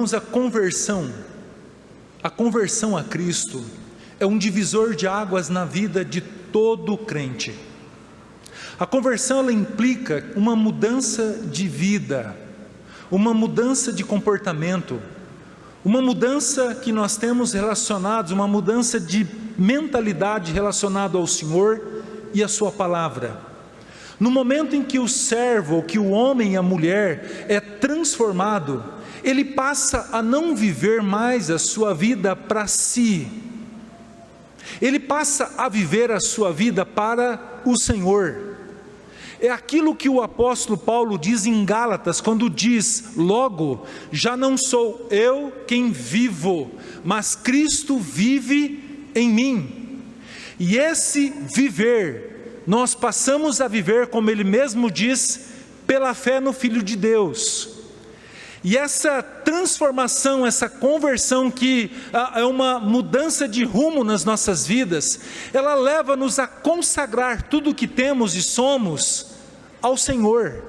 irmãos, a conversão a Cristo é um divisor de águas na vida de todo crente. A conversão, ela implica uma mudança de vida, uma mudança de comportamento, uma mudança que nós temos relacionados, uma mudança de mentalidade relacionada ao Senhor e à sua palavra. No momento em que o servo, que o homem e a mulher é transformado, ele passa a não viver mais a sua vida para si, ele passa a viver a sua vida para o Senhor. É aquilo que o apóstolo Paulo diz em Gálatas, quando diz: logo, já não sou eu quem vivo, mas Cristo vive em mim. E esse viver, nós passamos a viver, como ele mesmo diz, pela fé no Filho de Deus. E essa transformação, essa conversão, que é uma mudança de rumo nas nossas vidas, ela leva-nos a consagrar tudo o que temos e somos ao Senhor.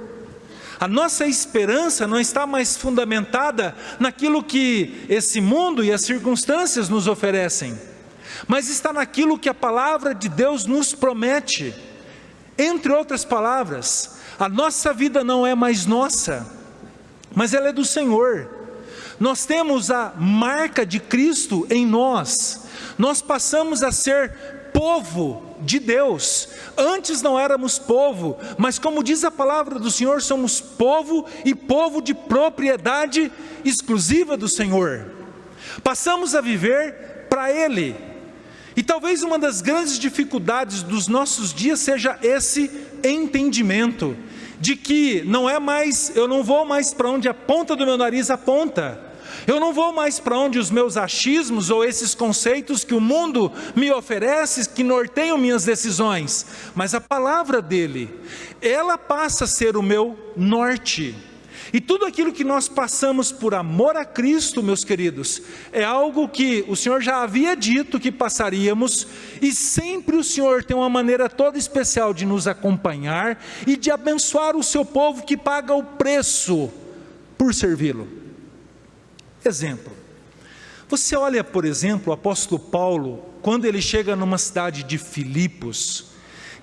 A nossa esperança não está mais fundamentada naquilo que esse mundo e as circunstâncias nos oferecem, mas está naquilo que a palavra de Deus nos promete. Entre outras palavras, a nossa vida não é mais nossa, mas ela é do Senhor. Nós temos a marca de Cristo em nós, nós passamos a ser povo de Deus. Antes não éramos povo, mas como diz a palavra do Senhor, somos povo e povo de propriedade exclusiva do Senhor. Passamos a viver para Ele. E talvez uma das grandes dificuldades dos nossos dias seja esse entendimento de que não é mais, eu não vou mais para onde a ponta do meu nariz aponta, eu não vou mais para onde os meus achismos ou esses conceitos que o mundo me oferece, que norteiam minhas decisões, mas a palavra dele, ela passa a ser o meu norte. E tudo aquilo que nós passamos por amor a Cristo, meus queridos, é algo que o Senhor já havia dito que passaríamos, e sempre o Senhor tem uma maneira toda especial de nos acompanhar e de abençoar o seu povo que paga o preço por servi-lo. Exemplo, você olha, por exemplo, o apóstolo Paulo, quando ele chega numa cidade de Filipos,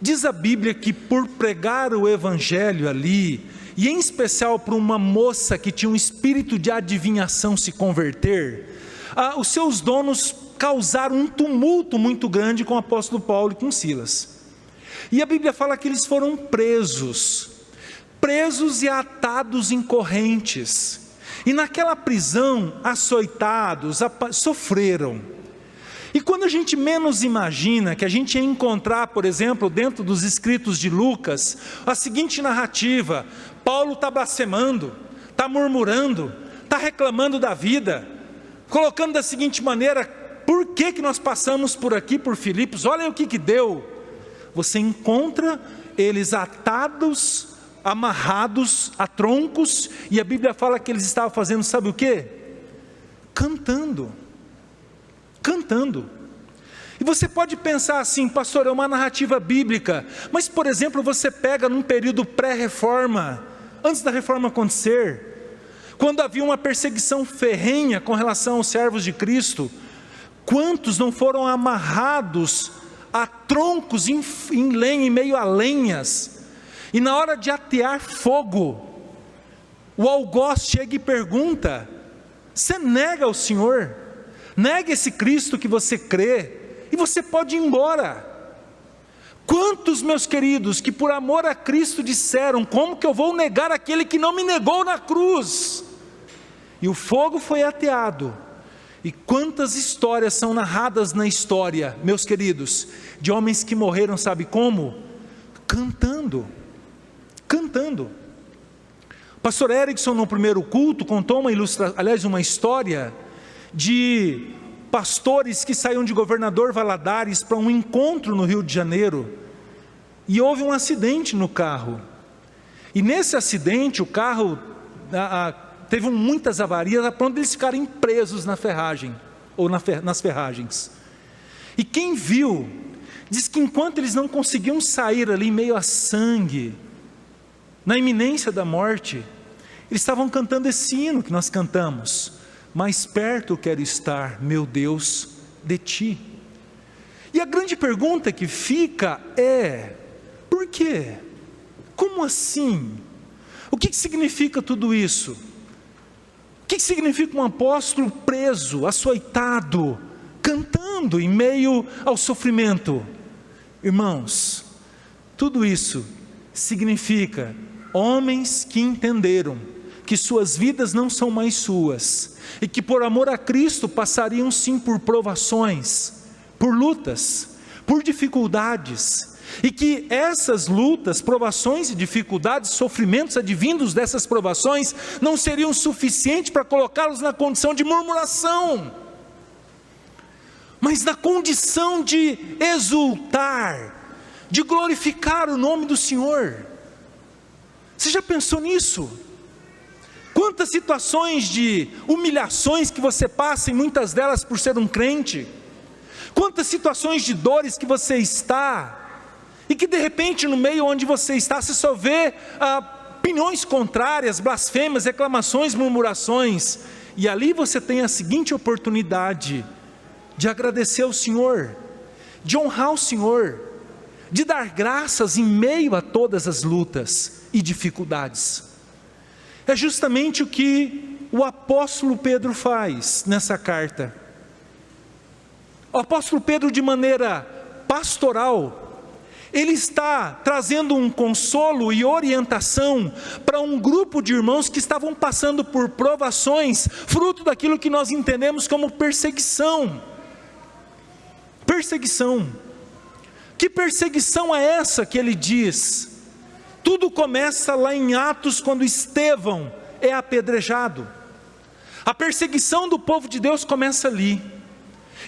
diz a Bíblia que por pregar o evangelho ali, e em especial para uma moça que tinha um espírito de adivinhação se converter, os seus donos causaram um tumulto muito grande com o apóstolo Paulo e com Silas. E a Bíblia fala que eles foram presos e atados em correntes. E naquela prisão, açoitados, sofreram. E quando a gente menos imagina que a gente ia encontrar, por exemplo, dentro dos escritos de Lucas, a seguinte narrativa: Paulo está blasfemando, está murmurando, está reclamando da vida, colocando da seguinte maneira: por que nós passamos por aqui, por Filipos? Olha o que deu. Você encontra eles atados, amarrados a troncos, e a Bíblia fala que eles estavam fazendo, sabe o que? Cantando. E você pode pensar assim: pastor, é uma narrativa bíblica, mas por exemplo, você pega num período pré-reforma, antes da reforma acontecer, quando havia uma perseguição ferrenha com relação aos servos de Cristo, quantos não foram amarrados a troncos em lenha, em meio a lenhas, e na hora de atear fogo, o algoz chega e pergunta: você nega o Senhor? Nega esse Cristo que você crê, e você pode ir embora. Quantos, meus queridos, que por amor a Cristo disseram: como que eu vou negar aquele que não me negou na cruz? E o fogo foi ateado. E quantas histórias são narradas na história, meus queridos, de homens que morreram, sabe como? Cantando. O pastor Erickson, no primeiro culto, contou uma história de pastores que saíram de Governador Valadares para um encontro no Rio de Janeiro, e houve um acidente no carro, e nesse acidente o carro teve muitas avarias, a ponto de eles ficarem presos na ferragem, ou nas ferragens. E quem viu, diz que enquanto eles não conseguiam sair ali meio a sangue, na iminência da morte, eles estavam cantando esse hino que nós cantamos: mais perto quero estar, meu Deus, de ti. E a grande pergunta que fica é: por quê? Como assim? O que significa tudo isso? O que significa um apóstolo preso, açoitado, cantando em meio ao sofrimento? Irmãos, tudo isso significa homens que entenderam que suas vidas não são mais suas, e que por amor a Cristo passariam sim por provações, por lutas, por dificuldades, e que essas lutas, provações e dificuldades, sofrimentos advindos dessas provações, não seriam suficientes para colocá-los na condição de murmuração, mas na condição de exultar, de glorificar o nome do Senhor. Você já pensou nisso? Quantas situações de humilhações que você passa, e muitas delas por ser um crente, quantas situações de dores que você está, e que de repente no meio onde você está, você só vê opiniões contrárias, blasfêmias, reclamações, murmurações, e ali você tem a seguinte oportunidade, de agradecer ao Senhor, de honrar o Senhor, de dar graças em meio a todas as lutas e dificuldades. É justamente o que o apóstolo Pedro faz nessa carta. O apóstolo Pedro, de maneira pastoral, ele está trazendo um consolo e orientação para um grupo de irmãos que estavam passando por provações, fruto daquilo que nós entendemos como perseguição. Perseguição. Que perseguição é essa que ele diz? Tudo começa lá em Atos, quando Estevão é apedrejado. A perseguição do povo de Deus começa ali.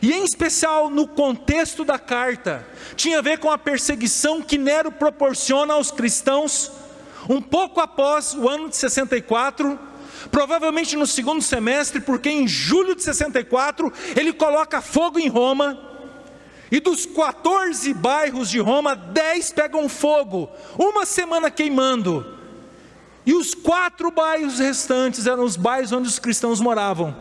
E em especial no contexto da carta, tinha a ver com a perseguição que Nero proporciona aos cristãos, um pouco após o ano de 64, provavelmente no segundo semestre, porque em julho de 64, ele coloca fogo em Roma, e dos 14 bairros de Roma, 10 pegam fogo, uma semana queimando, e os 4 bairros restantes eram os bairros onde os cristãos moravam,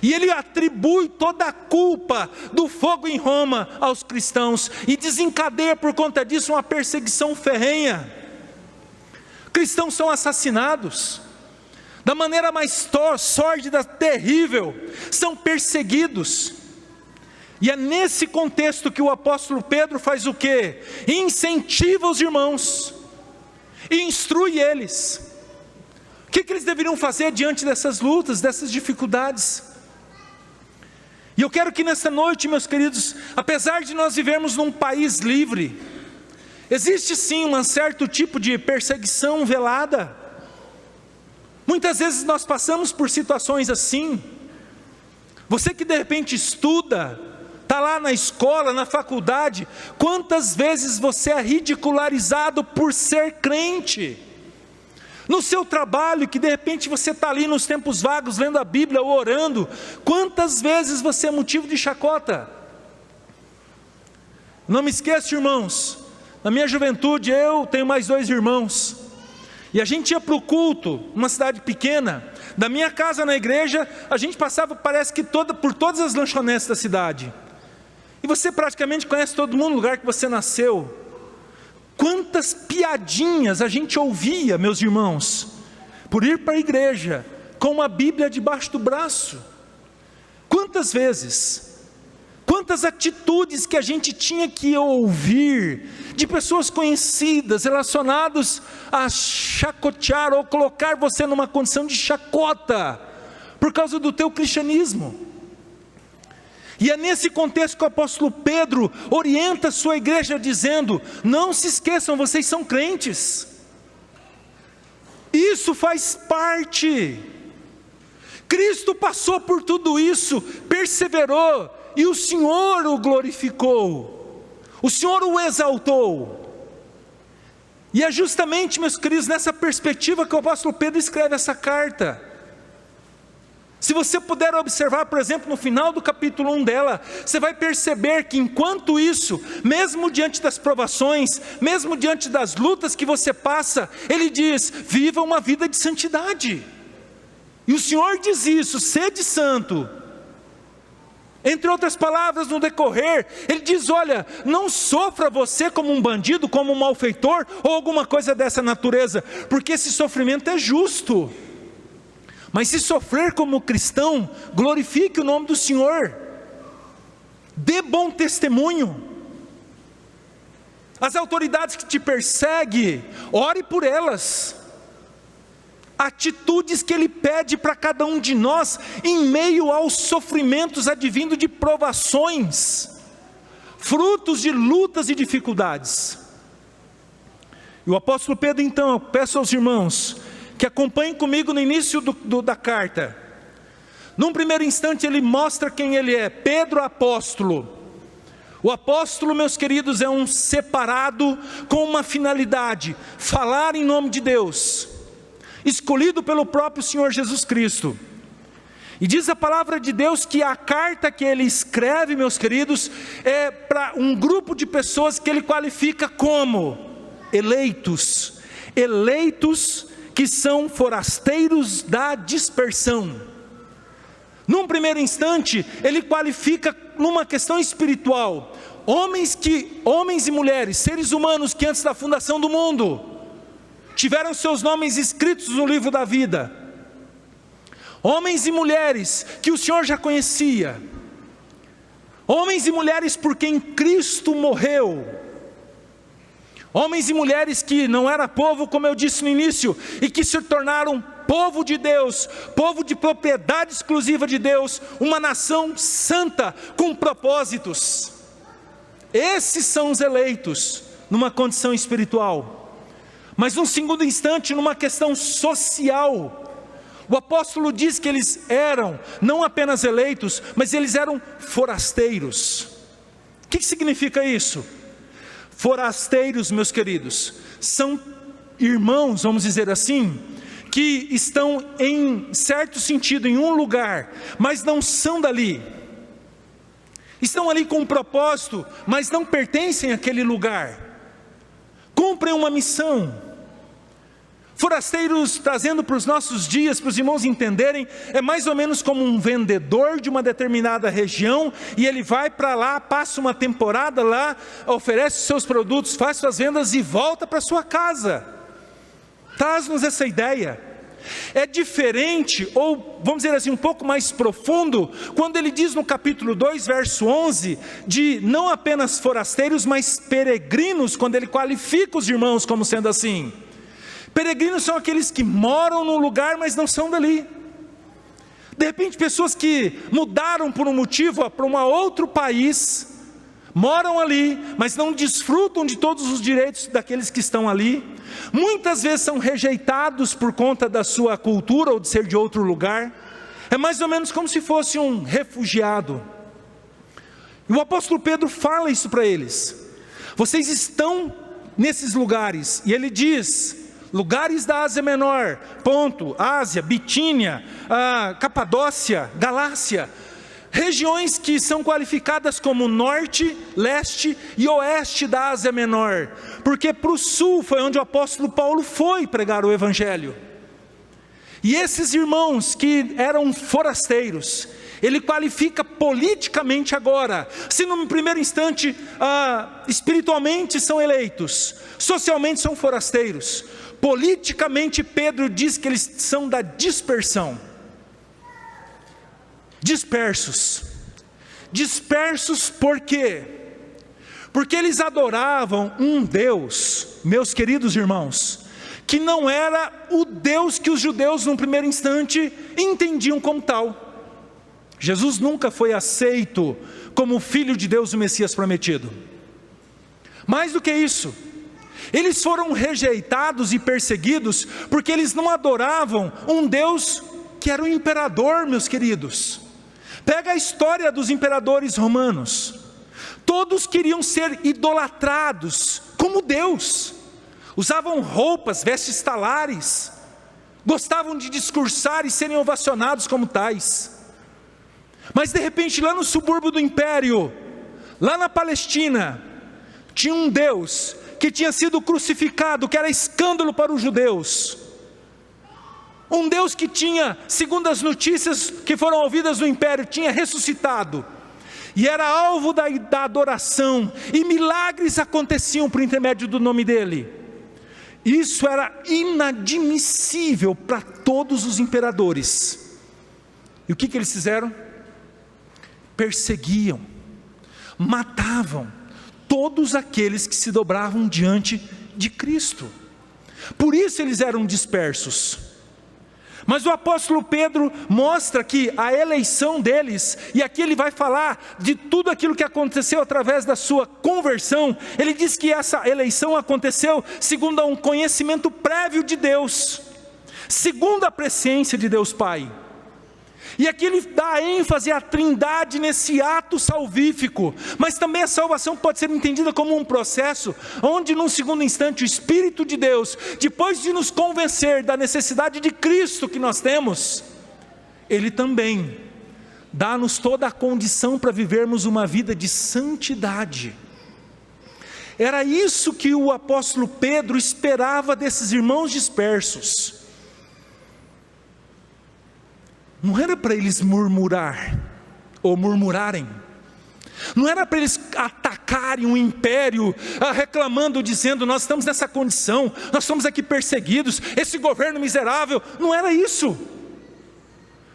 e ele atribui toda a culpa do fogo em Roma aos cristãos, e desencadeia por conta disso uma perseguição ferrenha. Cristãos são assassinados, da maneira mais sórdida, terrível, são perseguidos. E é nesse contexto que o apóstolo Pedro faz o quê? Incentiva os irmãos, e instrui eles. O que eles deveriam fazer diante dessas lutas, dessas dificuldades? E eu quero que nessa noite, meus queridos, apesar de nós vivermos num país livre, existe sim um certo tipo de perseguição velada. Muitas vezes nós passamos por situações assim. Você que de repente estuda, está lá na escola, na faculdade, quantas vezes você é ridicularizado por ser crente? No seu trabalho, que de repente você está ali nos tempos vagos, lendo a Bíblia ou orando, quantas vezes você é motivo de chacota? Não me esqueça, irmãos, na minha juventude eu tenho mais 2 irmãos, e a gente ia para o culto, uma cidade pequena, da minha casa na igreja, a gente passava, parece que por todas as lanchonetes da cidade, e você praticamente conhece todo mundo, no lugar que você nasceu. Quantas piadinhas a gente ouvia, meus irmãos, por ir para a igreja, com uma Bíblia debaixo do braço. Quantas vezes, quantas atitudes que a gente tinha que ouvir, de pessoas conhecidas, relacionadas a chacotear, ou colocar você numa condição de chacota, por causa do teu cristianismo. E é nesse contexto que o apóstolo Pedro orienta a sua igreja dizendo: não se esqueçam, vocês são crentes, isso faz parte, Cristo passou por tudo isso, perseverou, e o Senhor o glorificou, o Senhor o exaltou. E é justamente, meus queridos, nessa perspectiva que o apóstolo Pedro escreve essa carta. Se você puder observar, por exemplo, no final do capítulo 1 dela, você vai perceber que enquanto isso, mesmo diante das provações, mesmo diante das lutas que você passa, ele diz: viva uma vida de santidade. E o Senhor diz isso: sede santo. Entre outras palavras, no decorrer, Ele diz: olha, não sofra você como um bandido, como um malfeitor, ou alguma coisa dessa natureza, porque esse sofrimento é justo. Mas se sofrer como cristão, glorifique o nome do Senhor, dê bom testemunho. As autoridades que te perseguem, ore por elas. Atitudes que Ele pede para cada um de nós, em meio aos sofrimentos advindo de provações, frutos de lutas e dificuldades. E o apóstolo Pedro, então, eu peço aos irmãos que acompanhem comigo no início da carta. Num primeiro instante ele mostra quem ele é: Pedro, apóstolo. O apóstolo, meus queridos, é um separado com uma finalidade: falar em nome de Deus, escolhido pelo próprio Senhor Jesus Cristo. E diz a palavra de Deus que a carta que ele escreve, meus queridos, é para um grupo de pessoas que ele qualifica como eleitos. Eleitos que são forasteiros da dispersão. Num primeiro instante, ele qualifica numa questão espiritual, homens e mulheres, seres humanos que antes da fundação do mundo, tiveram seus nomes escritos no livro da vida. Homens e mulheres que o Senhor já conhecia. Homens e mulheres por quem Cristo morreu. Homens e mulheres que não era povo, como eu disse no início, e que se tornaram povo de Deus, povo de propriedade exclusiva de Deus, uma nação santa com propósitos. Esses são os eleitos numa condição espiritual. Mas num segundo instante, numa questão social, o apóstolo diz que eles eram não apenas eleitos, mas eles eram forasteiros. O que significa isso? Forasteiros, meus queridos, são irmãos, vamos dizer assim, que estão em certo sentido em um lugar, mas não são dali. Estão ali com um propósito, mas não pertencem àquele lugar. Cumprem uma missão. Forasteiros, trazendo para os nossos dias, para os irmãos entenderem, é mais ou menos como um vendedor de uma determinada região, e ele vai para lá, passa uma temporada lá, oferece seus produtos, faz suas vendas e volta para sua casa. Traz-nos essa ideia. É diferente, ou vamos dizer assim, um pouco mais profundo, quando ele diz no capítulo 2, verso 11, de não apenas forasteiros, mas peregrinos, quando ele qualifica os irmãos como sendo assim. Peregrinos são aqueles que moram num lugar, mas não são dali. De repente, pessoas que mudaram por um motivo para um outro país, moram ali, mas não desfrutam de todos os direitos daqueles que estão ali. Muitas vezes são rejeitados por conta da sua cultura ou de ser de outro lugar. É mais ou menos como se fosse um refugiado. E o apóstolo Pedro fala isso para eles: vocês estão nesses lugares, e ele diz: lugares da Ásia Menor, Ponto, Ásia, Bitínia, Capadócia, Galácia, regiões que são qualificadas como norte, leste e oeste da Ásia Menor, porque para o sul foi onde o apóstolo Paulo foi pregar o evangelho. E esses irmãos que eram forasteiros, ele qualifica politicamente agora, se no primeiro instante espiritualmente são eleitos, socialmente são forasteiros, politicamente Pedro diz que eles são da dispersão. Dispersos por quê? Porque eles adoravam um Deus, meus queridos irmãos, que não era o Deus que os judeus no primeiro instante entendiam como tal. Jesus nunca foi aceito como o Filho de Deus, o Messias prometido. Mais do que isso, eles foram rejeitados e perseguidos porque eles não adoravam um Deus que era o imperador, meus queridos. Pega a história dos imperadores romanos. Todos queriam ser idolatrados como Deus. Usavam roupas, vestes talares. Gostavam de discursar e serem ovacionados como tais. Mas de repente lá no subúrbio do império, lá na Palestina, tinha um Deus que tinha sido crucificado, que era escândalo para os judeus. Um Deus que tinha, segundo as notícias que foram ouvidas no império, tinha ressuscitado, e era alvo da adoração, e milagres aconteciam por intermédio do nome dele. Isso era inadmissível para todos os imperadores. E o que eles fizeram? Perseguiam, matavam todos aqueles que se dobravam diante de Cristo. Por isso eles eram dispersos. Mas o apóstolo Pedro mostra que a eleição deles, e aqui ele vai falar de tudo aquilo que aconteceu através da sua conversão. Ele diz que essa eleição aconteceu segundo um conhecimento prévio de Deus, segundo a presciência de Deus Pai. E aqui ele dá ênfase à trindade nesse ato salvífico, mas também a salvação pode ser entendida como um processo, onde num segundo instante o Espírito de Deus, depois de nos convencer da necessidade de Cristo que nós temos, Ele também dá-nos toda a condição para vivermos uma vida de santidade. Era isso que o apóstolo Pedro esperava desses irmãos dispersos. Não era para eles murmurar, ou murmurarem, não era para eles atacarem um império, reclamando, dizendo, nós estamos nessa condição, nós estamos aqui perseguidos, esse governo miserável. Não era isso.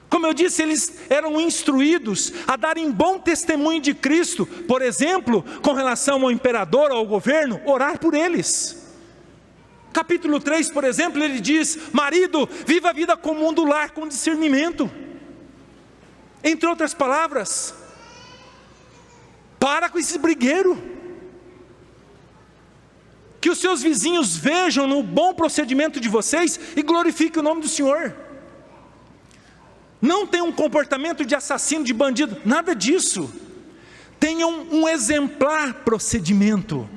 Como eu disse, eles eram instruídos a darem bom testemunho de Cristo. Por exemplo, com relação ao imperador ou ao governo, orar por eles. Capítulo 3, por exemplo, ele diz, marido, viva a vida comum do lar com discernimento. Entre outras palavras, para com esse brigueiro. Que os seus vizinhos vejam no bom procedimento de vocês e glorifiquem o nome do Senhor. Não tenham um comportamento de assassino, de bandido, nada disso. Tenham um exemplar procedimento.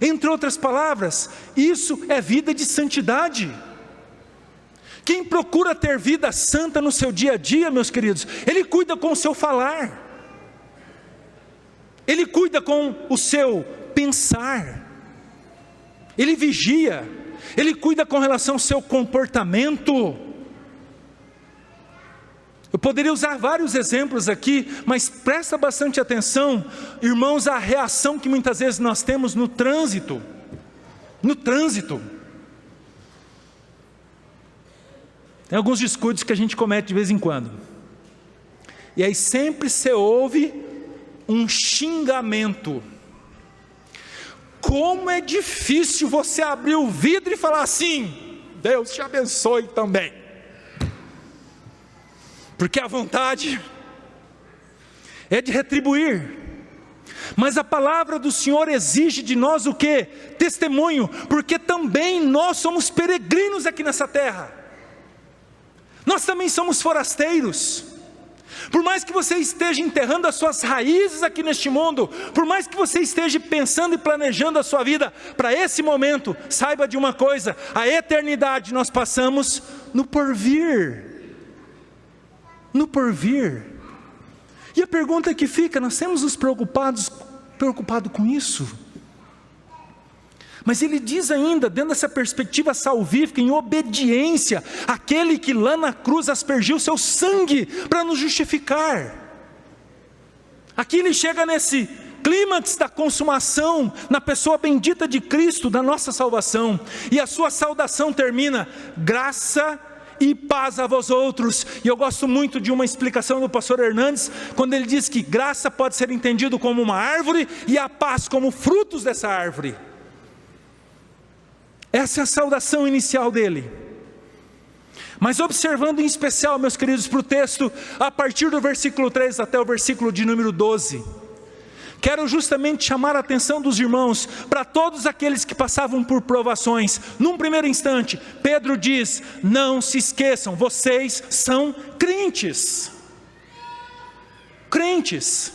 Entre outras palavras, isso é vida de santidade. Quem procura ter vida santa no seu dia a dia, meus queridos, ele cuida com o seu falar, ele cuida com o seu pensar, ele vigia, ele cuida com relação ao seu comportamento. Eu poderia usar vários exemplos aqui, mas presta bastante atenção, irmãos, à reação que muitas vezes nós temos no trânsito. Tem alguns descuidos que a gente comete de vez em quando, e aí sempre você ouve um xingamento. Como é difícil você abrir o vidro e falar assim, Deus te abençoe também. Porque a vontade é de retribuir, mas a palavra do Senhor exige de nós o quê? Testemunho, porque também nós somos peregrinos aqui nessa terra, nós também somos forasteiros. Por mais que você esteja enterrando as suas raízes aqui neste mundo, por mais que você esteja pensando e planejando a sua vida para esse momento, saiba de uma coisa, a eternidade nós passamos no porvir. No porvir. E a pergunta que fica, nós temos nos preocupado com isso? Mas ele diz ainda, dentro dessa perspectiva salvífica, em obediência, aquele que lá na cruz aspergiu seu sangue para nos justificar. Aqui ele chega nesse clímax da consumação, na pessoa bendita de Cristo, da nossa salvação, e a sua saudação termina, graça e paz a vós outros. E eu gosto muito de uma explicação do pastor Hernandes, quando ele diz que graça pode ser entendido como uma árvore, e a paz como frutos dessa árvore. Essa é a saudação inicial dele. Mas observando em especial, meus queridos, para o texto, a partir do versículo 3 até o versículo de número 12, quero justamente chamar a atenção dos irmãos, para todos aqueles que passavam por provações. Num primeiro instante, Pedro diz, não se esqueçam, vocês são crentes. Crentes.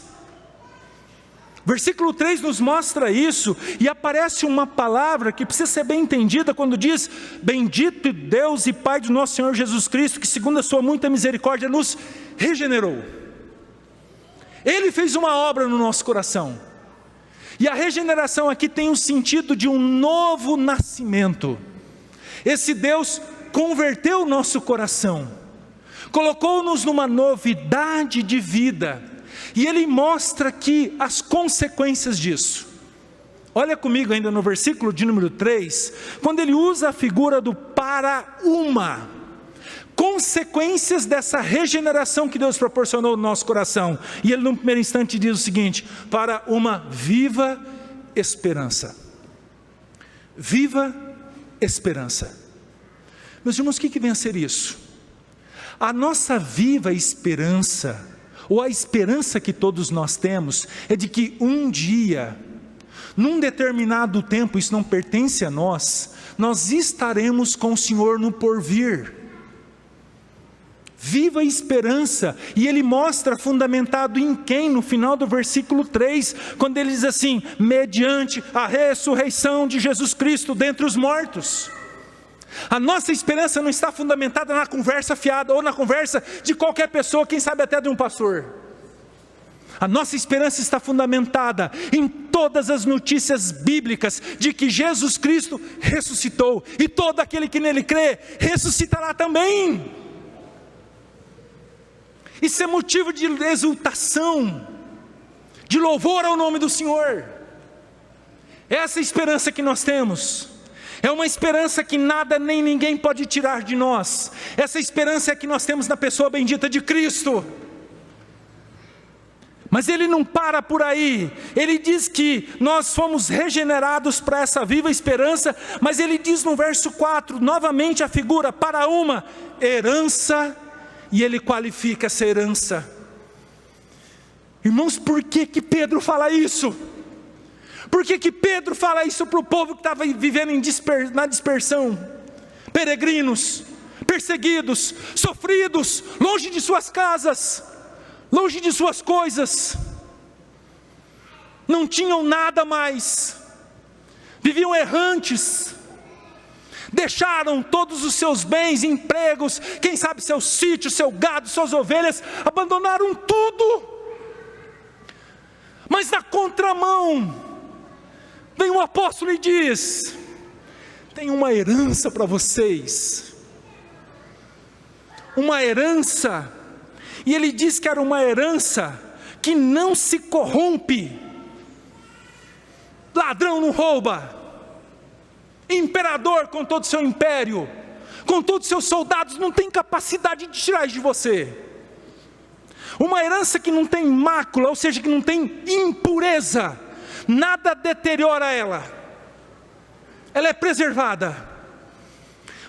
Versículo 3 nos mostra isso, e aparece uma palavra que precisa ser bem entendida, quando diz, bendito Deus e Pai do nosso Senhor Jesus Cristo, que segundo a sua muita misericórdia nos regenerou. Ele fez uma obra no nosso coração, e a regeneração aqui tem o sentido de um novo nascimento. Esse Deus converteu o nosso coração, colocou-nos numa novidade de vida, e Ele mostra aqui as consequências disso. Olha comigo ainda no versículo de número 3, quando Ele usa a figura do para uma, consequências dessa regeneração que Deus proporcionou no nosso coração, e Ele no primeiro instante diz o seguinte: para uma viva esperança. Viva esperança. Meus irmãos, o que vem a ser isso? A nossa viva esperança, ou a esperança que todos nós temos, é de que um dia, num determinado tempo, isso não pertence a nós estaremos com o Senhor no porvir. Viva esperança, e Ele mostra fundamentado em quem? No final do versículo 3, quando Ele diz assim: mediante a ressurreição de Jesus Cristo dentre os mortos. A nossa esperança não está fundamentada na conversa fiada, ou na conversa de qualquer pessoa, quem sabe até de um pastor. A nossa esperança está fundamentada em todas as notícias bíblicas, de que Jesus Cristo ressuscitou, e todo aquele que nele crê, ressuscitará também. Isso é motivo de exultação, de louvor ao nome do Senhor. Essa esperança que nós temos, é uma esperança que nada nem ninguém pode tirar de nós. Essa esperança é que nós temos na pessoa bendita de Cristo. Mas Ele não para por aí. Ele diz que nós fomos regenerados para essa viva esperança, mas Ele diz no verso 4, novamente a figura para uma herança, e Ele qualifica essa herança. Irmãos, por que Pedro fala isso? Por que Pedro fala isso para o povo que estava vivendo na dispersão? Peregrinos, perseguidos, sofridos, longe de suas casas, longe de suas coisas, não tinham nada mais, viviam errantes, deixaram todos os seus bens, empregos, quem sabe seu sítio, seu gado, suas ovelhas, abandonaram tudo. Mas na contramão, vem um apóstolo e diz: tem uma herança para vocês, uma herança, e ele diz que era uma herança que não se corrompe, ladrão não rouba, imperador com todo o seu império, com todos os seus soldados, não tem capacidade de tirar de você, uma herança que não tem mácula, ou seja, que não tem impureza, nada deteriora ela é preservada.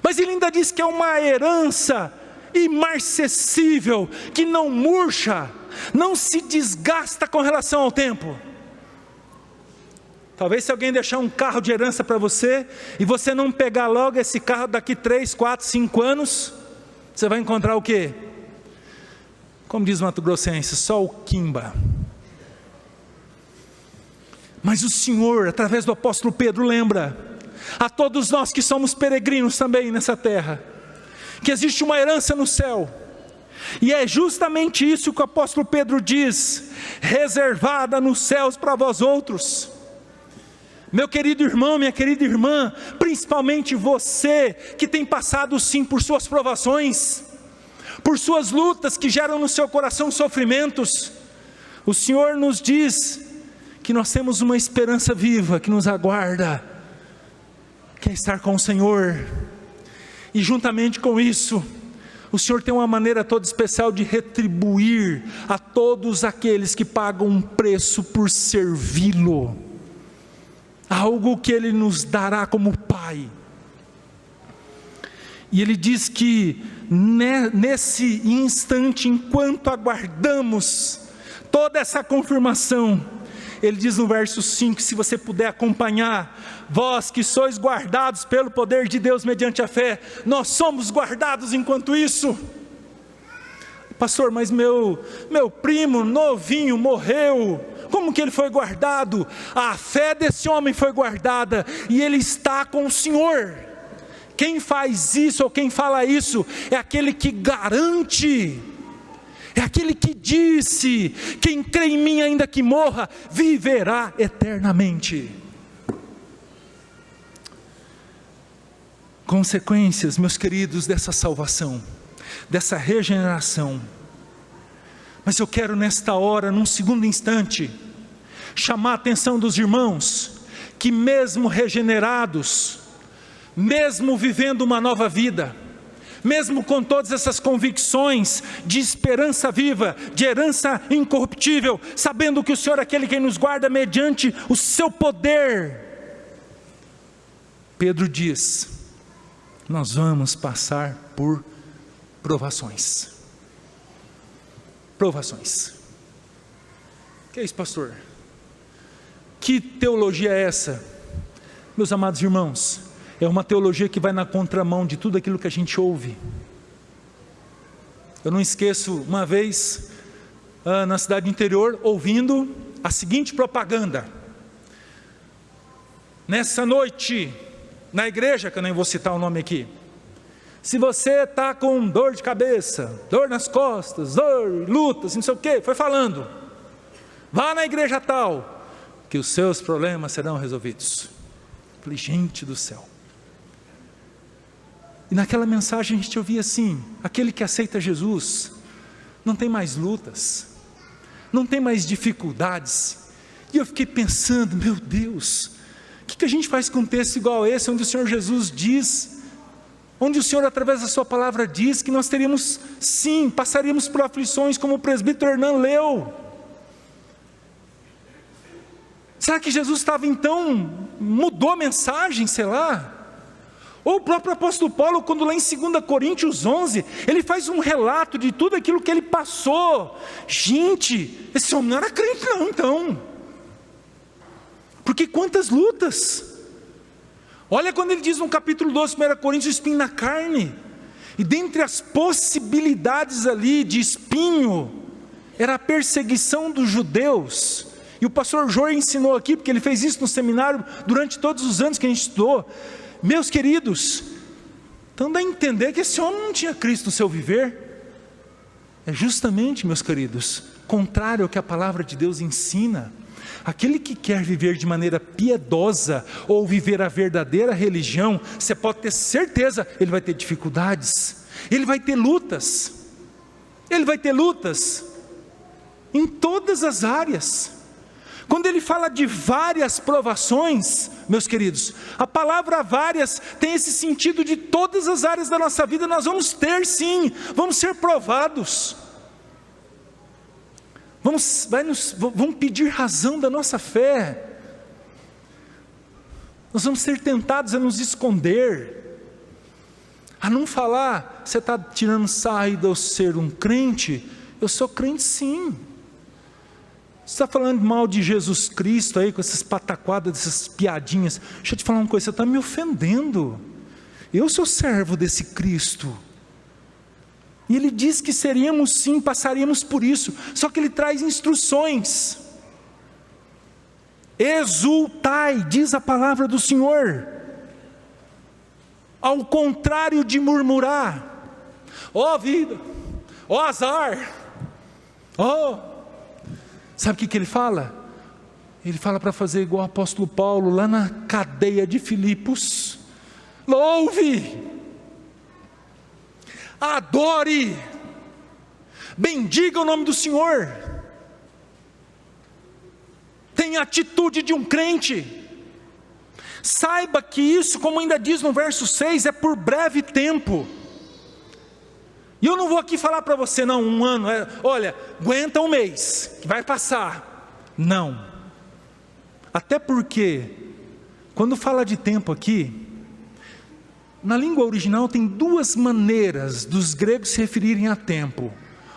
Mas ele ainda diz que é uma herança imarcessível, que não murcha, não se desgasta com relação ao tempo. Talvez se alguém deixar um carro de herança para você, e você não pegar logo esse carro daqui 3, 4, 5 anos, você vai encontrar o quê? Como diz o Mato Grossense, só o quimba. Mas o Senhor, através do apóstolo Pedro, lembra a todos nós que somos peregrinos também nessa terra, que existe uma herança no céu, e é justamente isso que o apóstolo Pedro diz: reservada nos céus para vós outros. Meu querido irmão, minha querida irmã, principalmente você que tem passado sim por suas provações, por suas lutas que geram no seu coração sofrimentos, o Senhor nos diz que nós temos uma esperança viva que nos aguarda, que é estar com o Senhor. E juntamente com isso, o Senhor tem uma maneira toda especial de retribuir a todos aqueles que pagam um preço por servi-lo, algo que Ele nos dará como Pai. E Ele diz que nesse instante, enquanto aguardamos toda essa confirmação, Ele diz no verso 5, se você puder acompanhar: vós que sois guardados pelo poder de Deus mediante a fé. Nós somos guardados enquanto isso. Pastor, mas meu primo novinho morreu, como que ele foi guardado? A fé desse homem foi guardada, e ele está com o Senhor. Quem faz isso, ou quem fala isso, é aquele que garante, é aquele que disse: quem crê em mim, ainda que morra, viverá eternamente. consequências, meus queridos, dessa salvação, dessa regeneração. Mas eu quero nesta hora, num segundo instante, chamar a atenção dos irmãos, que mesmo regenerados, mesmo vivendo uma nova vida, mesmo com todas essas convicções de esperança viva, de herança incorruptível, sabendo que o Senhor é aquele que nos guarda mediante o seu poder, Pedro diz: nós vamos passar por provações. Provações. Que é isso, pastor? Que teologia é essa? Meus amados irmãos, é uma teologia que vai na contramão de tudo aquilo que a gente ouve. Eu não esqueço uma vez, na cidade interior, ouvindo a seguinte propaganda: nessa noite, na igreja, que eu nem vou citar o nome aqui, se você está com dor de cabeça, dor nas costas, dor, lutas, não sei o que, foi falando, vá na igreja tal, que os seus problemas serão resolvidos. Falei, gente do céu. E naquela mensagem a gente ouvia assim: aquele que aceita Jesus, não tem mais lutas, não tem mais dificuldades. E eu fiquei pensando, meu Deus, o que a gente faz com um texto igual esse, onde o Senhor Jesus diz, onde o Senhor através da sua palavra diz que nós teríamos, sim, passaríamos por aflições, como o presbítero Hernan leu. Será que Jesus estava então, mudou a mensagem, sei lá? Ou o próprio apóstolo Paulo, quando lá em 2 Coríntios 11, ele faz um relato de tudo aquilo que ele passou. Gente, esse homem não era crente não, então. Porque quantas lutas. Olha quando ele diz no capítulo 12, 1 Coríntios, espinho na carne. E dentre as possibilidades ali de espinho, era a perseguição dos judeus. E o pastor Joy ensinou aqui, porque ele fez isso no seminário durante todos os anos que a gente estudou. Meus queridos, então dá a entender que esse homem não tinha Cristo no seu viver. É justamente, meus queridos, contrário ao que a palavra de Deus ensina. Aquele que quer viver de maneira piedosa, ou viver a verdadeira religião, você pode ter certeza, ele vai ter dificuldades, ele vai ter lutas, em todas as áreas. Quando ele fala de várias provações, meus queridos, a palavra várias tem esse sentido de todas as áreas da nossa vida. Nós vamos ter sim, vamos ser provados, vamos pedir razão da nossa fé, nós vamos ser tentados a nos esconder, a não falar, você está tirando sarro de eu ser um crente? Eu sou crente sim. Você está falando mal de Jesus Cristo aí, com essas pataquadas, essas piadinhas. Deixa eu te falar uma coisa, você está me ofendendo. Eu sou servo desse Cristo. E ele diz que seríamos sim, passaríamos por isso. Só que ele traz instruções. Exultai, diz a palavra do Senhor. Ao contrário de murmurar. Ó vida, ó azar, ó... Sabe o que ele fala? Ele fala para fazer igual o apóstolo Paulo, lá na cadeia de Filipos: louve, adore, bendiga o nome do Senhor, tenha a atitude de um crente, saiba que isso, como ainda diz no verso 6, é por breve tempo. E eu não vou aqui falar para você, não, um ano, olha, aguenta um mês, que vai passar. Não. Até porque, quando fala de tempo aqui, na língua original tem duas maneiras dos gregos se referirem a tempo.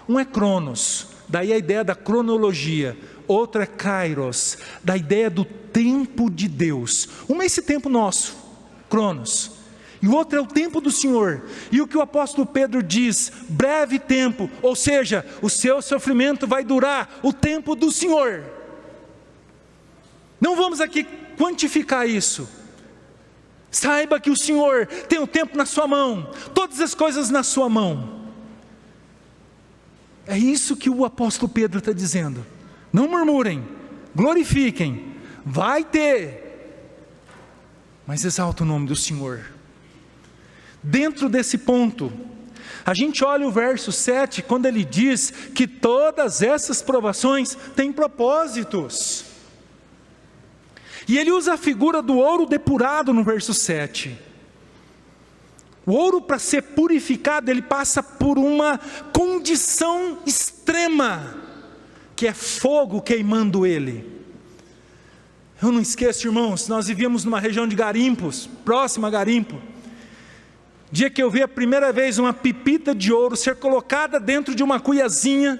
Um é cronos, daí a ideia da cronologia. Outro é kairos, da ideia do tempo de Deus. Um é esse tempo nosso, cronos. E o outro é o tempo do Senhor. E o que o apóstolo Pedro diz, breve tempo, ou seja, o seu sofrimento vai durar o tempo do Senhor. Não vamos aqui quantificar isso. Saiba que o Senhor tem o tempo na sua mão, todas as coisas na sua mão. É isso que o apóstolo Pedro está dizendo. Não murmurem, glorifiquem, vai ter, mas exalta o nome do Senhor. Dentro desse ponto, a gente olha o verso 7, quando ele diz que todas essas provações têm propósitos. E ele usa a figura do ouro depurado no verso 7. O ouro, para ser purificado, ele passa por uma condição extrema, que é fogo queimando ele. Eu não esqueço, irmãos, nós vivíamos numa região de garimpos, próxima a garimpo. Dia que eu vi a primeira vez uma pepita de ouro ser colocada dentro de uma cuiazinha,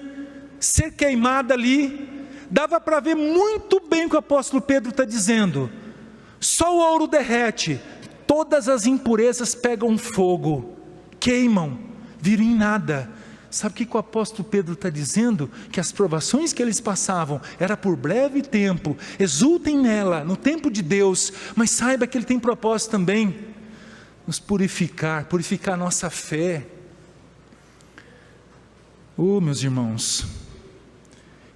ser queimada ali, dava para ver muito bem o que o apóstolo Pedro está dizendo. Só o ouro derrete, todas as impurezas pegam fogo, queimam, viram em nada. Sabe o que o apóstolo Pedro está dizendo? Que as provações que eles passavam era por breve tempo. Exultem nela, no tempo de Deus, mas saiba que Ele tem propósito também, nos purificar a nossa fé. Oh, meus irmãos,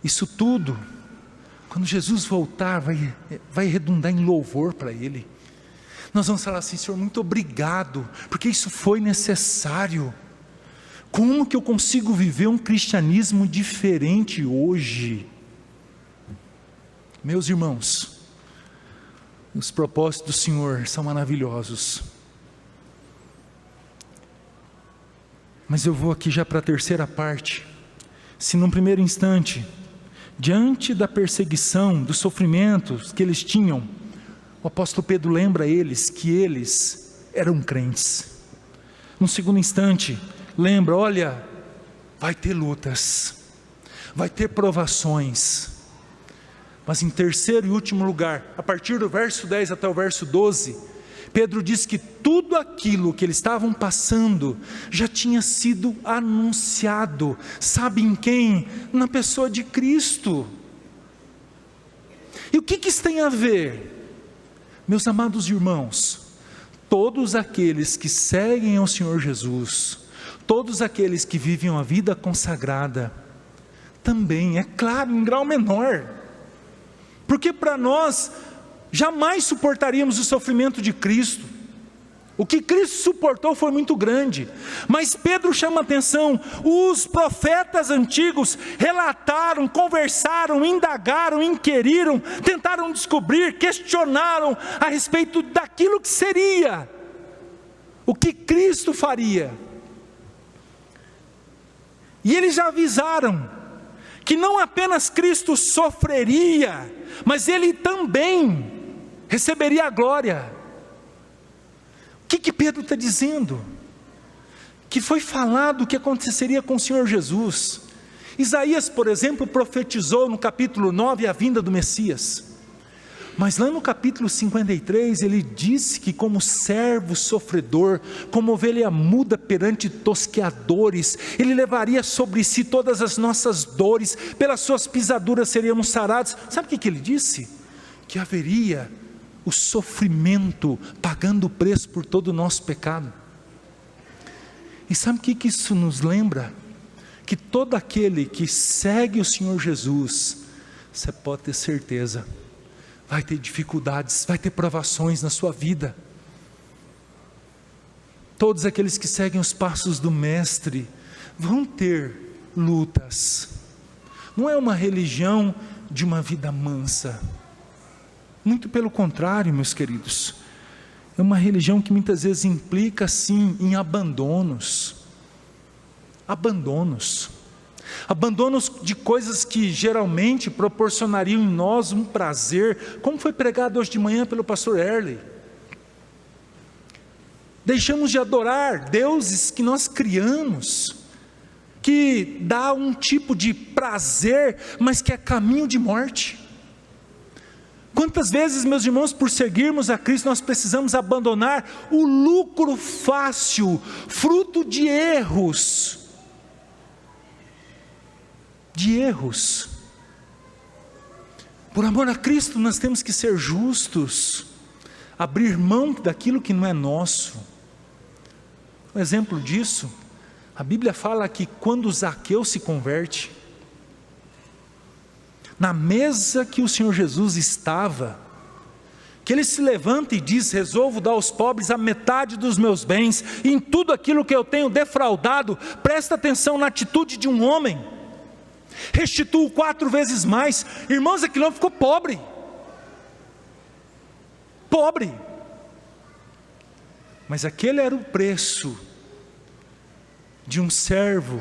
isso tudo, quando Jesus voltar, vai redundar em louvor para Ele. Nós vamos falar assim: Senhor, muito obrigado, porque isso foi necessário. Como que eu consigo viver um cristianismo diferente hoje? Meus irmãos, os propósitos do Senhor são maravilhosos. Mas eu vou aqui já para a terceira parte. Se num primeiro instante, diante da perseguição, dos sofrimentos que eles tinham, o apóstolo Pedro lembra eles que eles eram crentes. Num segundo instante, lembra: olha, vai ter lutas, vai ter provações. Mas em terceiro e último lugar, a partir do verso 10 até o verso 12, Pedro diz que tudo aquilo que eles estavam passando já tinha sido anunciado. Sabe em quem? Na pessoa de Cristo. E o que isso tem a ver? Meus amados irmãos, todos aqueles que seguem ao Senhor Jesus, todos aqueles que vivem uma vida consagrada, também, é claro, em grau menor, porque para nós, jamais suportaríamos o sofrimento de Cristo. O que Cristo suportou foi muito grande, mas Pedro chama a atenção: os profetas antigos relataram, conversaram, indagaram, inquiriram, tentaram descobrir, questionaram a respeito daquilo que seria, o que Cristo faria. E eles já avisaram que não apenas Cristo sofreria, mas Ele também receberia a glória. O que Pedro está dizendo? Que foi falado o que aconteceria com o Senhor Jesus. Isaías, por exemplo, profetizou no capítulo 9 a vinda do Messias. Mas lá no capítulo 53, ele disse que como servo sofredor, como ovelha muda perante tosqueadores, ele levaria sobre si todas as nossas dores, pelas suas pisaduras seríamos sarados. Sabe o que ele disse? Que haveria o sofrimento, pagando o preço por todo o nosso pecado. E sabe o que isso nos lembra? Que todo aquele que segue o Senhor Jesus, você pode ter certeza, vai ter dificuldades, vai ter provações na sua vida. Todos aqueles que seguem os passos do Mestre, vão ter lutas. Não é uma religião de uma vida mansa, muito pelo contrário, meus queridos, é uma religião que muitas vezes implica sim em abandonos de coisas que geralmente proporcionariam em nós um prazer, como foi pregado hoje de manhã pelo pastor Erley. Deixamos de adorar deuses que nós criamos, que dá um tipo de prazer, mas que é caminho de morte. Quantas vezes, meus irmãos, por seguirmos a Cristo, nós precisamos abandonar o lucro fácil, fruto de erros. Por amor a Cristo, nós temos que ser justos, abrir mão daquilo que não é nosso. Um exemplo disso, a Bíblia fala que quando Zaqueu se converte, na mesa que o Senhor Jesus estava, que ele se levanta e diz: resolvo dar aos pobres a metade dos meus bens, e em tudo aquilo que eu tenho defraudado, presta atenção na atitude de um homem, restituo 4 vezes mais. Irmãos, aquele homem ficou pobre, mas aquele era o preço de um servo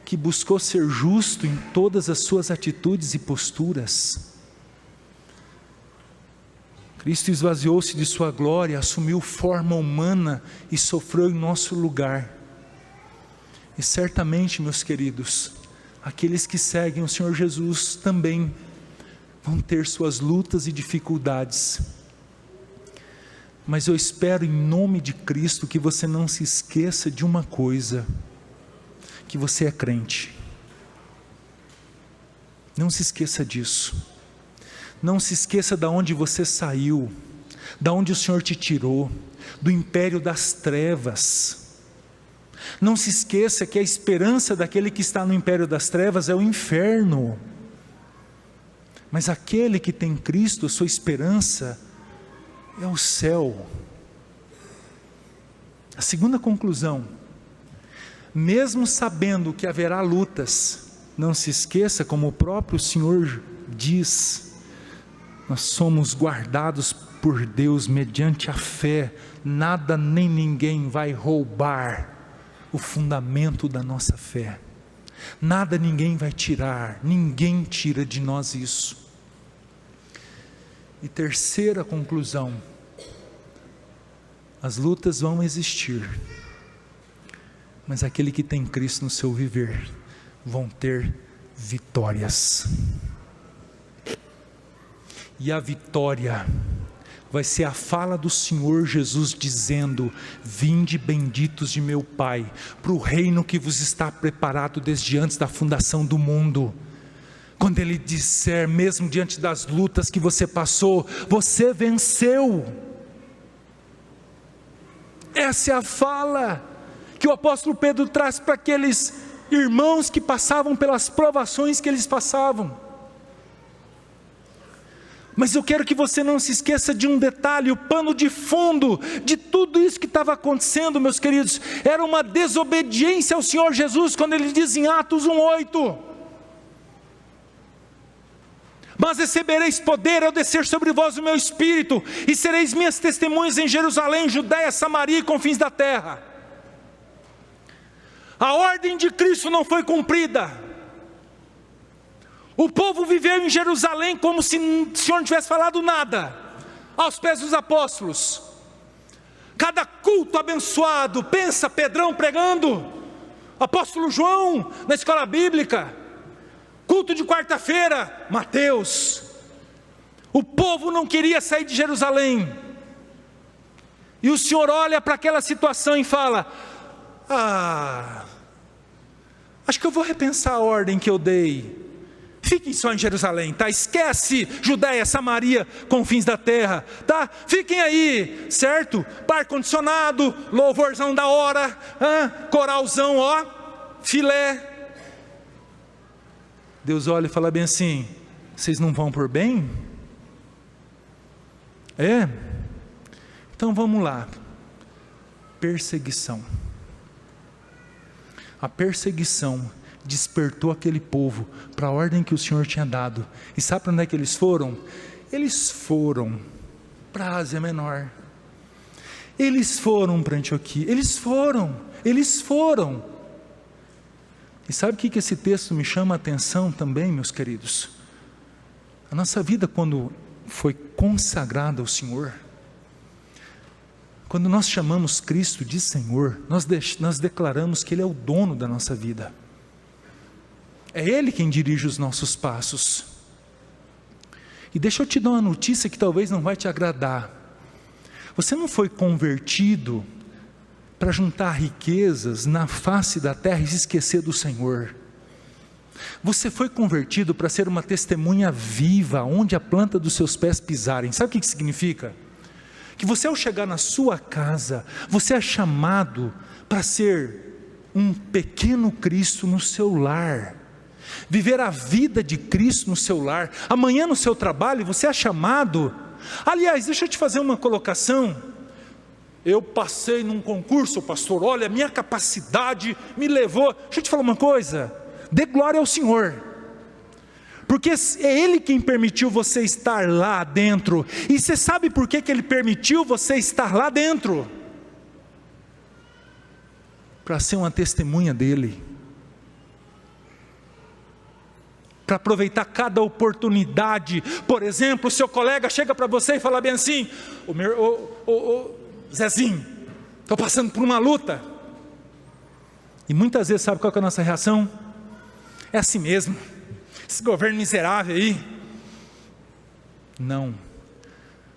que buscou ser justo em todas as suas atitudes e posturas. Cristo esvaziou-se de sua glória, assumiu forma humana e sofreu em nosso lugar. E certamente, meus queridos, aqueles que seguem o Senhor Jesus também vão ter suas lutas e dificuldades. Mas eu espero, em nome de Cristo, que você não se esqueça de uma coisa: que você é crente. Não se esqueça disso. Não se esqueça de onde você saiu, da onde o Senhor te tirou, do império das trevas. Não se esqueça que a esperança daquele que está no império das trevas é o inferno. Mas aquele que tem Cristo, sua esperança é o céu. A segunda conclusão: mesmo sabendo que haverá lutas, não se esqueça, como o próprio Senhor diz, nós somos guardados por Deus mediante a fé. Nada nem ninguém vai roubar o fundamento da nossa fé. Nada ninguém vai tirar, ninguém tira de nós isso. E terceira conclusão: as lutas vão existir, mas aquele que tem Cristo no seu viver vão ter vitórias. E a vitória vai ser a fala do Senhor Jesus dizendo: vinde benditos de meu Pai, para o reino que vos está preparado desde antes da fundação do mundo. Quando Ele disser, mesmo diante das lutas que você passou, você venceu. Essa é a fala que o apóstolo Pedro traz para aqueles irmãos que passavam pelas provações que eles passavam. Mas eu quero que você não se esqueça de um detalhe: o pano de fundo de tudo isso que estava acontecendo, meus queridos, era uma desobediência ao Senhor Jesus, quando Ele diz em Atos 1:8: mas recebereis poder ao descer sobre vós o meu Espírito, e sereis minhas testemunhas em Jerusalém, Judéia, Samaria e confins da terra. A ordem de Cristo não foi cumprida. O povo viveu em Jerusalém como se o Senhor não tivesse falado nada, aos pés dos apóstolos. Cada culto abençoado, pensa Pedrão pregando, apóstolo João na escola bíblica, culto de quarta-feira, Mateus. O povo não queria sair de Jerusalém, e o Senhor olha para aquela situação e fala: acho que eu vou repensar a ordem que eu dei. Fiquem só em Jerusalém, tá? Esquece Judéia, Samaria, confins da terra, tá? Fiquem aí, certo? Par condicionado, louvorzão da hora, coralzão, ó, filé. Deus olha e fala bem assim: vocês não vão por bem? Então vamos lá. Perseguição. A perseguição despertou aquele povo para a ordem que o Senhor tinha dado. E sabe para onde é que eles foram? Eles foram para a Ásia Menor. Eles foram para Antioquia. Eles foram. E sabe o que esse texto me chama a atenção também, meus queridos? A nossa vida, quando foi consagrada ao Senhor, quando nós chamamos Cristo de Senhor, nós declaramos que Ele é o dono da nossa vida. É Ele quem dirige os nossos passos. E deixa eu te dar uma notícia que talvez não vai te agradar. Você não foi convertido para juntar riquezas na face da terra e se esquecer do Senhor. Você foi convertido para ser uma testemunha viva, onde a planta dos seus pés pisarem. Sabe o que significa? Que você, ao chegar na sua casa, você é chamado para ser um pequeno Cristo no seu lar. Viver a vida de Cristo no seu lar. Amanhã no seu trabalho você é chamado Aliás, deixa eu te fazer uma colocação. Eu passei num concurso, pastor, olha, minha capacidade me levou. Deixa eu te falar uma coisa, dê glória ao Senhor, porque é Ele quem permitiu você estar lá dentro. E você sabe por que Ele permitiu você estar lá dentro? Para ser uma testemunha dEle, para aproveitar cada oportunidade. Por exemplo, o seu colega chega para você e fala bem assim: Zezinho, estou passando por uma luta. E muitas vezes, sabe qual que é a nossa reação? É assim mesmo, esse governo miserável aí. Não,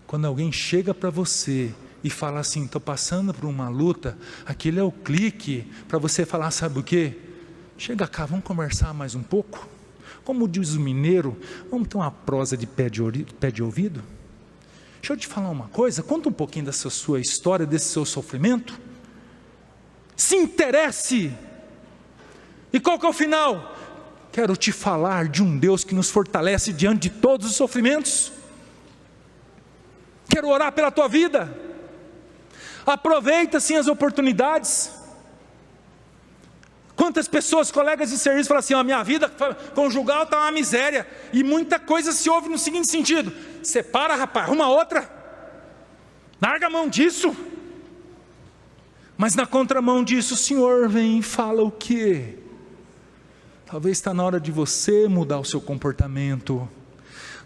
quando alguém chega para você e fala assim: estou passando por uma luta, aquele é o clique para você falar, sabe o que? Chega cá, vamos conversar mais um pouco. Como diz o mineiro, vamos ter uma prosa de pé de ouvido? Deixa eu te falar uma coisa, conta um pouquinho dessa sua história, desse seu sofrimento. Se interesse. E qual que é o final? Quero te falar de um Deus que nos fortalece diante de todos os sofrimentos. Quero orar pela tua vida. Aproveita sim as oportunidades. Quantas pessoas, colegas de serviço, falam assim: minha vida conjugal está uma miséria. E muita coisa se ouve no seguinte sentido: separa, rapaz, arruma outra, larga a mão disso. Mas na contramão disso, o Senhor vem e fala o quê? Talvez está na hora de você mudar o seu comportamento.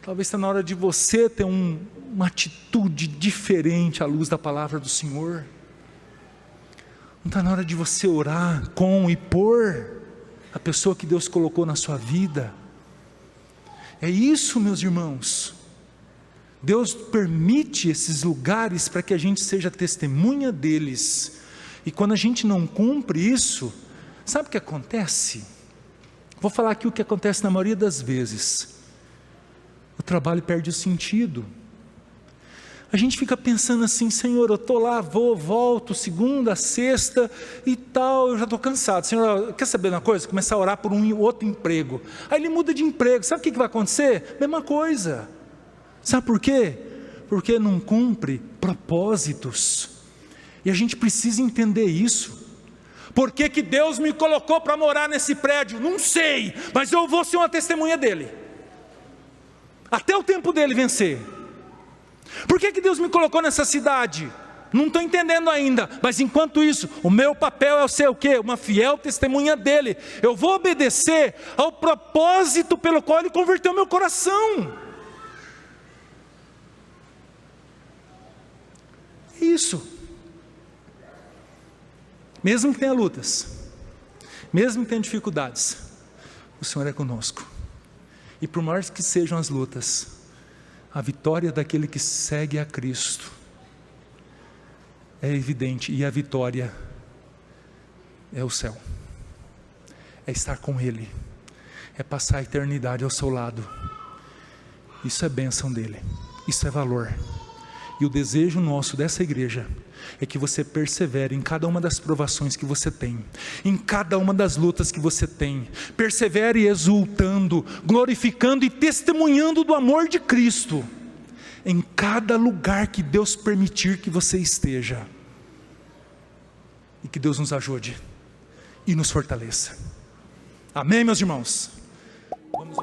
Talvez está na hora de você ter uma atitude diferente à luz da palavra do Senhor. Não está na hora de você orar com e por a pessoa que Deus colocou na sua vida? É isso, meus irmãos. Deus permite esses lugares para que a gente seja testemunha deles. E quando a gente não cumpre isso, sabe o que acontece? Vou falar aqui o que acontece na maioria das vezes. O trabalho perde o sentido. A gente fica pensando assim: Senhor, eu estou lá, volto, segunda, sexta e tal, eu já estou cansado. Senhor, quer saber uma coisa? Começar a orar por um outro emprego. Aí ele muda de emprego, sabe o que vai acontecer? Mesma coisa. Sabe por quê? Porque não cumpre propósitos. E a gente precisa entender isso. Por que que Deus me colocou para morar nesse prédio? Não sei, mas eu vou ser uma testemunha dele, até o tempo dele vencer. Por que que Deus me colocou nessa cidade? Não estou entendendo ainda, mas enquanto isso, o meu papel é ser o quê? Uma fiel testemunha dele. Eu vou obedecer ao propósito pelo qual ele converteu meu coração. É isso. Mesmo que tenha lutas, mesmo que tenha dificuldades, o Senhor é conosco. E por mais que sejam as lutas, a vitória daquele que segue a Cristo é evidente, e a vitória é o céu, é estar com Ele, é passar a eternidade ao seu lado. Isso é bênção dele, isso é valor. E o desejo nosso dessa igreja é que você persevere em cada uma das provações que você tem, em cada uma das lutas que você tem. Persevere exultando, glorificando e testemunhando do amor de Cristo em cada lugar que Deus permitir que você esteja. E que Deus nos ajude e nos fortaleça. Amém, meus irmãos? Vamos